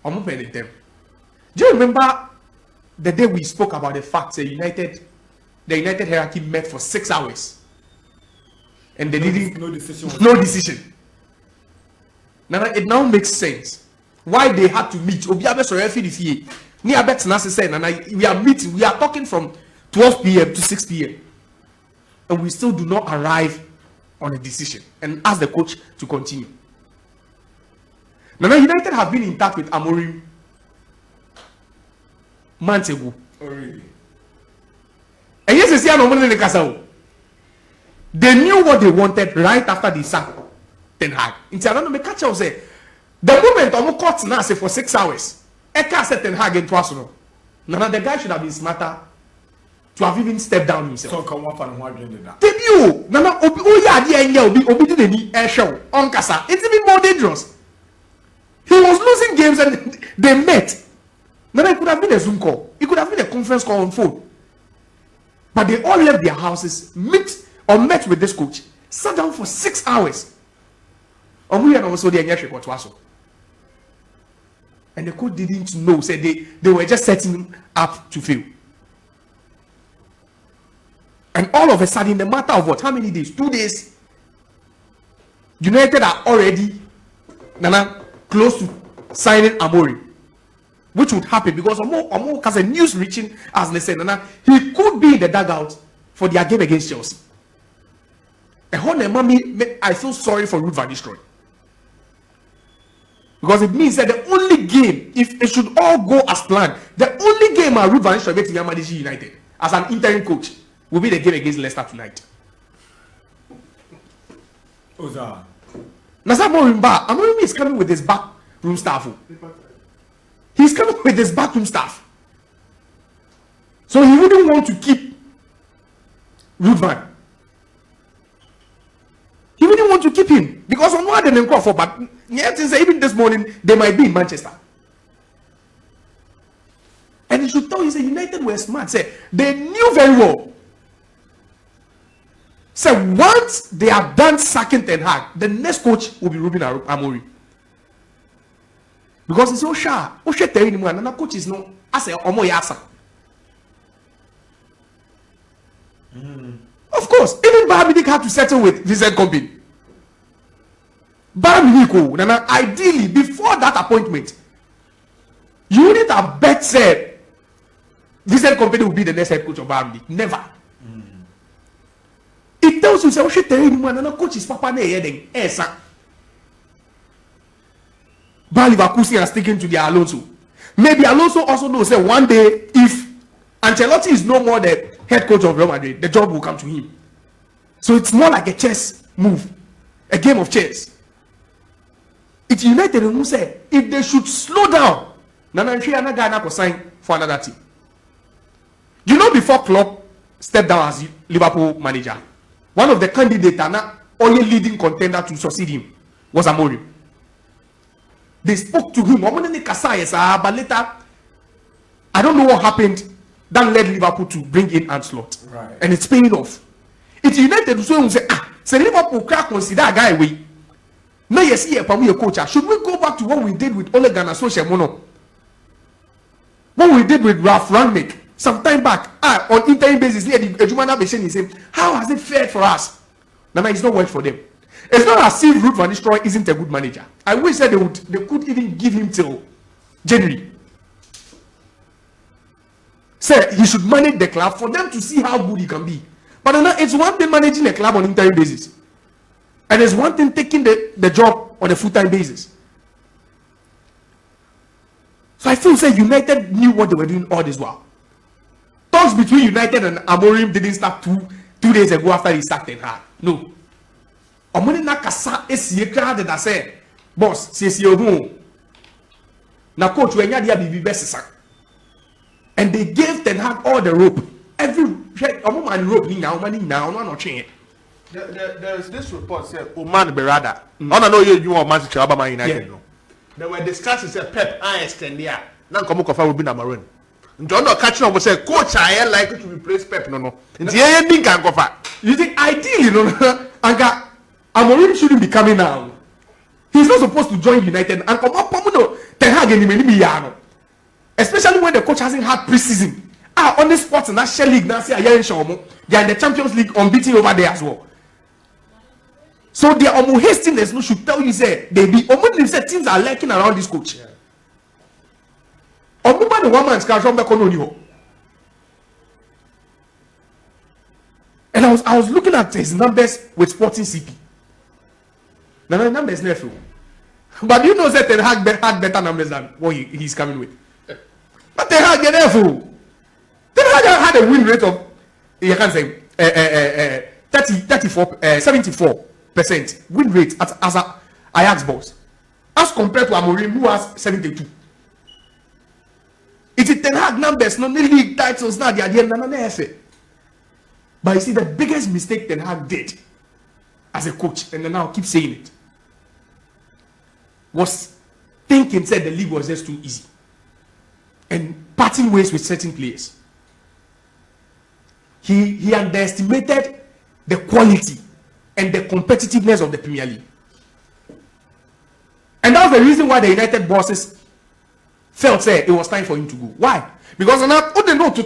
I'm opening them. Do you remember the day we spoke about the fact that the United hierarchy met for 6 hours and they didn't no decision. No decision. Now it now makes sense why they had to meet. We are meeting. We are talking from 12 p.m. to 6 p.m. and we still do not arrive on a decision and ask the coach to continue. Now United have been in touch with Amorim months ago. Oh, really? And yes, they knew what they wanted right after they sacked Ten Hag. I don't know, catch say the moment I'm caught now say for 6 hours, Eka said Ten Hag into Arsenal. Now the guy should have been smarter to have even stepped down himself. So come up and what did that? Debut. Nana obi did air show on Kasa. It's even more dangerous. He was losing games and they met. Nana, it could have been a Zoom call. It could have been a conference call on phone. But they all left their houses, met with this coach, sat down for 6 hours. And the coach didn't know, said they were just setting him up to fail. And all of a sudden, in the matter of what? How many days? 2 days. United are already close to signing Amorim. Which would happen because Omo has a news reaching as they said, he could be in the dugout for their game against Chelsea. I feel sorry for Ruben Van Nistelrooy. Because it means that the only game, if it should all go as planned, the only game Ruben Van Nistelrooy makes Manage United as an interim coach will be the game against Leicester tonight. Oza. Amorim is coming with his backroom staff. He's coming with his backroom staff. So he wouldn't want to keep Ruben. He wouldn't want to keep him because on one they call for, but yet even this morning they might be in Manchester. And it should tell you, say United were smart. Say they knew very well. So once they are done sacking Ten Hag, the next coach will be Ruben Amorim. Because it's so sharp. And coach is no as a Omo Yasa. Of course, even Bayern Munich had to settle with Vincent Kompany. Bayern Munich, ideally, before that appointment, you wouldn't have bet said Vincent Kompany will be the next head coach of Bayern Munich. Never. It tells you, say, coach is Papa Neyedeng. Bayer Leverkusen are sticking to their Alonso. Maybe Alonso also knows that one day, if Ancelotti is no more the head coach of Real Madrid, the job will come to him. So it's more like a chess move, a game of chess. It's United who say if they should slow down, Nana guy will sign for another team. You know, before Klopp stepped down as Liverpool manager, one of the candidates and only leading contender to succeed him was Amorim. They spoke to him, but later, I don't know what happened that led Liverpool to bring in Ancelotti. Right. And it's paying off. It's United who say, Liverpool can't consider a guy away. Now you see a coach. Should we go back to what we did with Ole Gunnar Solskjaer? What we did with Ralph Rangnick some time back on interim basis, how has it fared for us? No, it's not worked for them. It's not as if Ruben Van Nistelrooy isn't a good manager. I wish that they could even give him till January. Say he should manage the club for them to see how good he can be. But it's one thing managing a club on interim basis, and it's one thing taking the job on a full-time basis. So I feel say United knew what they were doing all this while. Talks between United and Amorim didn't start two days ago after he sacked Ten Hag. No. Omoni na kasa esie kra de da say boss siesie ohu na coach we nya dia bibi besesa, and they gave Ten Hag all the rope. Every man rope ni nya omani na ono twen. There is this report said Oman Berada. Ona no you want Manchester Abama United no. There were discussions say Pep I extend here. Na nkomo kofa Ruben Amorim. Njo no catch no say coach I like to replace Pep no. Nti ye ndi kan kofa. You think ideally no Anga Amorim shouldn't be coming now. He's not supposed to join United. And Ten Hag and especially when the coach hasn't had preseason. On the sports national league now, they are in the Champions League unbeaten over there as well. So their hastiness no should tell you say they be say teams are lurking around this coach. The one man's and I was looking at his numbers with Sporting CP. Now the numbers never. But you know that Ten Hag had better numbers than what he's coming with. But Ten Hag get full. Ten Hag had a win rate of you can say 74% win rate as a Ajax boss, as compared to Amorim who has 72. It is Ten Hag numbers, not the league titles. Now they are the but you see the biggest mistake Ten Hag did as a coach, and now I keep saying it, was thinking said the league was just too easy and parting ways with certain players. He underestimated the quality and the competitiveness of the Premier League. And that's the reason why the United bosses felt it was time for him to go. Why? Because now they know to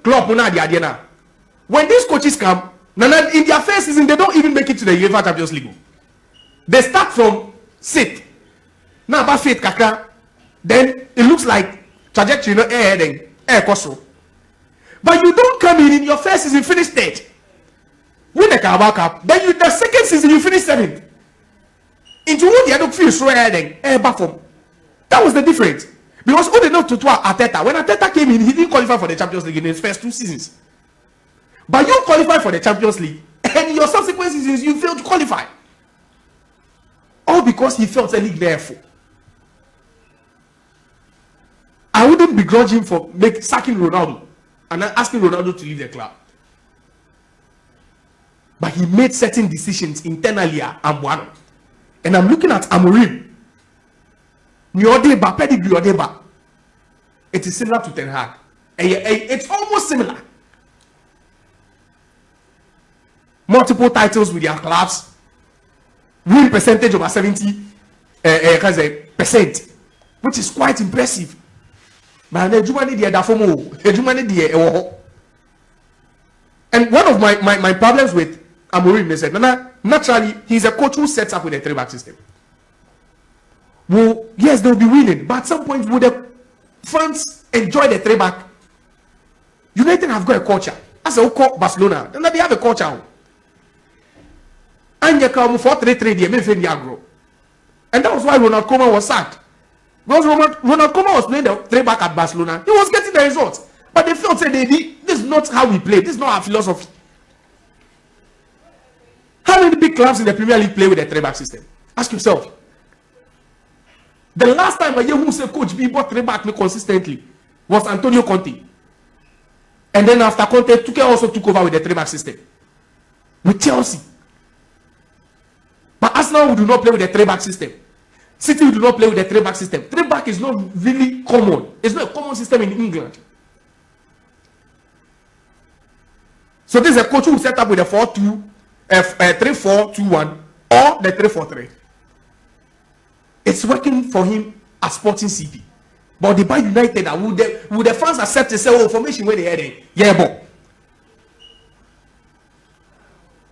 club now. When these coaches come, in their first season, they don't even make it to the UEFA Champions League. They start from 6th. Now about 5th kakra. Then it looks like trajectory air cost. But you don't come in your first season, finish 3rd. Win the Carabao Cup. Then the second season, you finish 7th. Into what the other field throw air back from. That was the difference. Because all they know to Arteta. When Arteta came in, he didn't qualify for the Champions League in his first 2 seasons. But you qualify for the Champions League, and in your subsequent seasons, you failed to qualify. All because he felt a league therefore. I wouldn't begrudge him for sacking Ronaldo and then asking Ronaldo to leave the club. But he made certain decisions internally at Ambuano. And I'm looking at Amorim. It is similar to Ten Hag. It's almost similar. Multiple titles with their clubs. Win percentage over 70%, which is quite impressive. And one of my problems with Amorim is that naturally he's a coach who sets up with a 3-back system. Well, yes, they'll be winning, but at some point, will the fans enjoy the 3-back? United have got a culture. As a call Barcelona, and they have a culture. And you come for 3-3, and that was why Ronald Koeman was sacked. Because Ronald Koeman was playing the 3-back at Barcelona, he was getting the results. But they felt this is not how we play. This is not our philosophy. How many big clubs in the Premier League play with a 3-back system? Ask yourself. The last time a year who said Coach B bought 3-back consistently was Antonio Conte. And then after Conte, Tuchel also took over with the 3-back system. With Chelsea. But Arsenal we do not play with the 3-back system. City do not play with the 3-back system. 3-back is not really common. It's not a common system in England. So this is a coach who set up with a 3-4-2-1 or the 3-4-3. It's working for him at Sporting CP. But they buy United, and would the fans accept and say, oh, formation where they heading? Yeah, but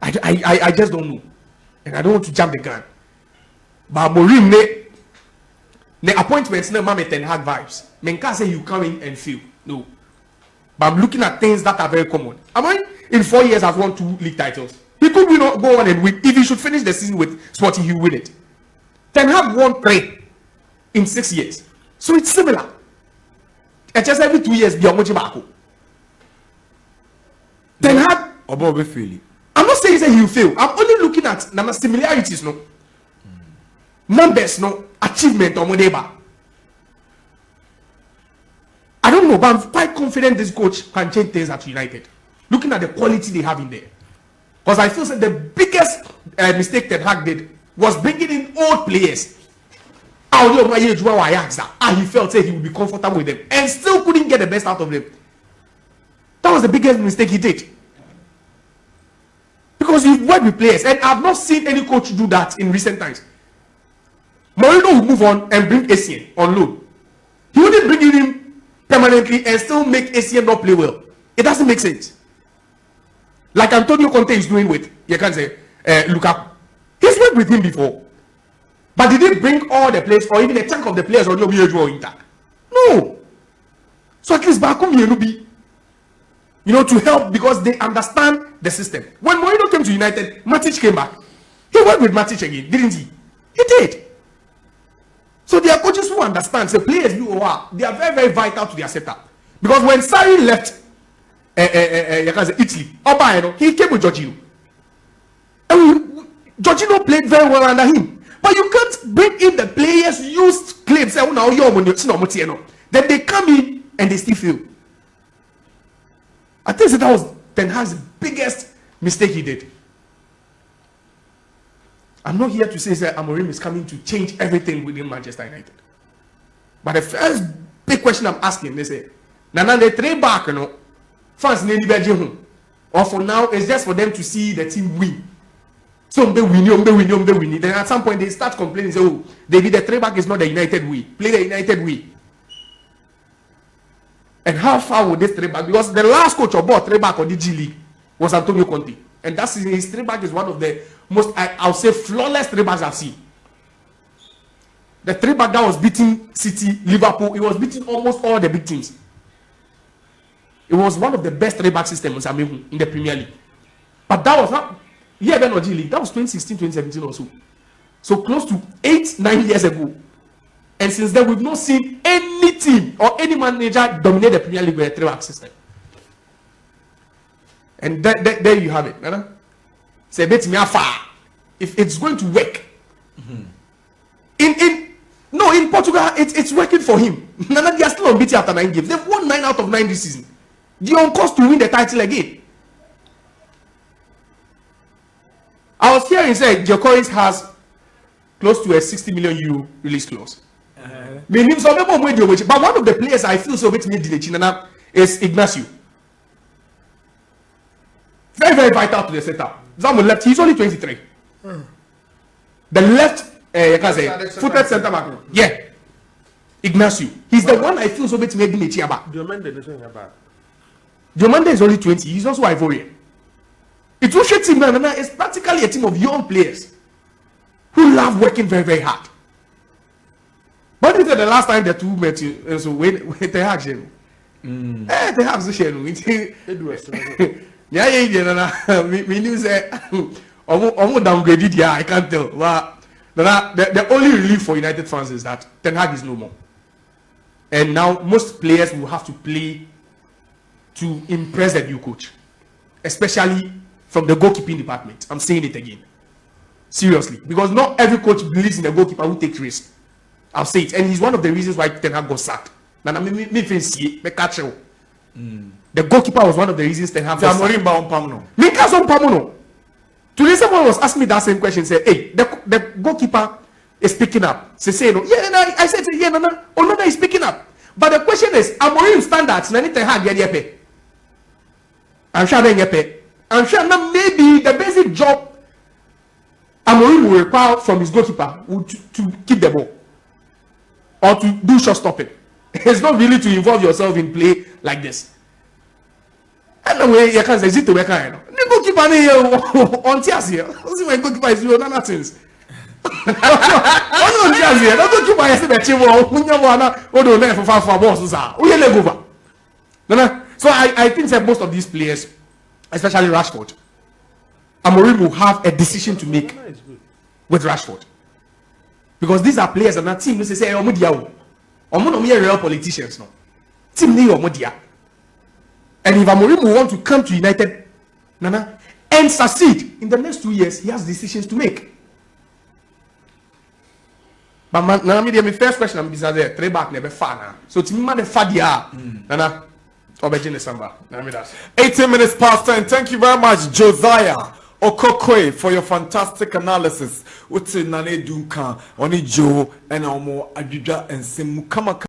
I just don't know. And I don't want to jump the gun. But Amorim, the appointments, no Mame Ten Hag vibes. Men can't say you come in and feel. No. But I'm looking at things that are very common. Amorim, in 4 years, has won 2 league titles. He could go on and win. If he should finish the season with Sporting, he will win it. Ten Hag won 3 in 6 years. So it's similar. And just every 2 years, you're watching back. Ten Hag. I'm not saying that he'll fail. I'm only looking at similarities, no. Numbers, no. Achievement or whatever. I don't know, but I'm quite confident this coach can change things at United. Looking at the quality they have in there. Because I feel that the biggest mistake Ten Hag did was bringing in old players. He felt he would be comfortable with them and still couldn't get the best out of them. That was the biggest mistake he did. Because you've worked with players, and I've not seen any coach do that in recent times. Mourinho will move on and bring Essien on loan. He wouldn't bring him permanently and still make Essien not play well. It doesn't make sense. Like Antonio Conte is doing with, you can say, Lukaku. He's worked with him before. But did he bring all the players or even a chunk of the players on your usual intact? No. So at least Bakum Yenubi, to help because they understand the system. When Mourinho came to United, Matic came back. He worked with Matic again, didn't he? He did. So there are coaches who understand. So players they are very, very vital to their setup. Because when Sarri left Italy, he came with Jorginho. And Jorginho played very well under him. But you can't bring in the players used claims. Then they come in and they still fail. I think that was Ten Hag's biggest mistake he did. I'm not here to say that Amorim is coming to change everything within Manchester United. But the first big question I'm asking, they say, Nana, they trade back, fans need to or for now, it's just for them to see the team win. So they win. Then at some point they start complaining, say, oh, the trade back is not the United way. Play the United way. And how far would this trade back? Because the last coach of ball trade back on the G League was Antonio Conte. And that's his trade back is one of the most, I'll say, flawless trade backs I've seen. The trade back that was beating City, Liverpool, it was beating almost all the big teams. It was one of the best trade back systems in the Premier League. But that was not then or G League. That was 2016, 2017 or so. So close to 8-9 years ago. And since then, we've not seen any team or any manager dominate the Premier League with a three-back system. And there you have it. Say, bet me far. If it's going to work. In Portugal, it's working for him. Nana, they are still unbeaten after 9 games. They've won 9 out of 9 this season. They're on course to win the title again. I was hearing say Gyökeres has close to a 60 million euro release clause. But one of the players I feel so bit me is Ignacio. Very, very vital to the setup. Zamu left, he's only 23. The left footed center back. Yeah. Ignacio. He's the one I feel so bit me Diomande is only 20. He's also Ivorian. It will show team now. It's practically a team of young players who love working very, very hard. But this is the last time the two met you. So when they have they have the share. We knew that almost downgraded. Yeah, I can't tell. The only relief for United fans is that Ten Hag is no more. And now most players will have to play to impress the new coach, especially from the goalkeeping department. I'm saying it again. Seriously. Because not every coach believes in a goalkeeper who takes risks. I'll say it. And he's one of the reasons why Ten Hag got sacked. The goalkeeper was one of the reasons Ten Hag got sacked. Today someone was asking me that same question. Say, hey, the goalkeeper is picking up. Say, no. Yeah, no, I said, yeah, no, he's picking up. But the question is, Amorim standards, Ten Hag get pay. I'm sure they get pay. I'm sure now maybe the basic job Amorim will require from his goalkeeper to keep the ball or to do shot stopping. It's not really to involve yourself in play like this. Anyway, you can't say it to work. The goalkeeper on tears here. See my goalkeeper is doing other things. On tears here. The goalkeeper is the team. So I think that most of these players, especially Rashford, Amorim will have a decision to make with Rashford. Because these are players and that team, they say, real politicians. No. Team need Omodia. And if Amorim will want to come to United and succeed in the next 2 years, he has decisions to make. But my first question I'm there, three back never far. So to me, the fadia, 18 minutes past 10. Thank you very much, Josiah Okokwe, for your fantastic analysis. What's in Nane Duncan, Oni Joe, and Omo Adjuda and Simukama.